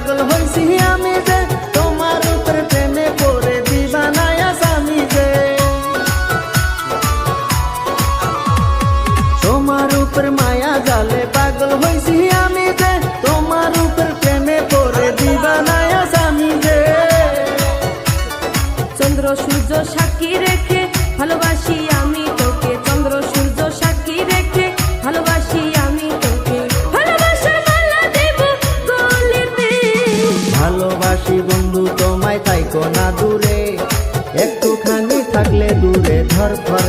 পাগল হইছি আমি যে তোমার উপর প্রেমে পড়ে দিবানায়া স্বামী যে তোমার উপর মায়া জালে পাগল হইছি আমি যে তোমার উপর প্রেমে পড়ে দিবানায়া স্বামী যে চন্দ্র সূর্য সাক্ষী রেখে ভালোবাসি আমি তোকে, চন্দ্র সূর্য সাক্ষী রেখে ভালোবাসি আমি তোকে, ভালোবাসার মালা দেব গলিতে। ভালোবাসি বন্ধু তোমায়, তাইকো না দূরে, একটুখানি থাকলে দূরে ধরফর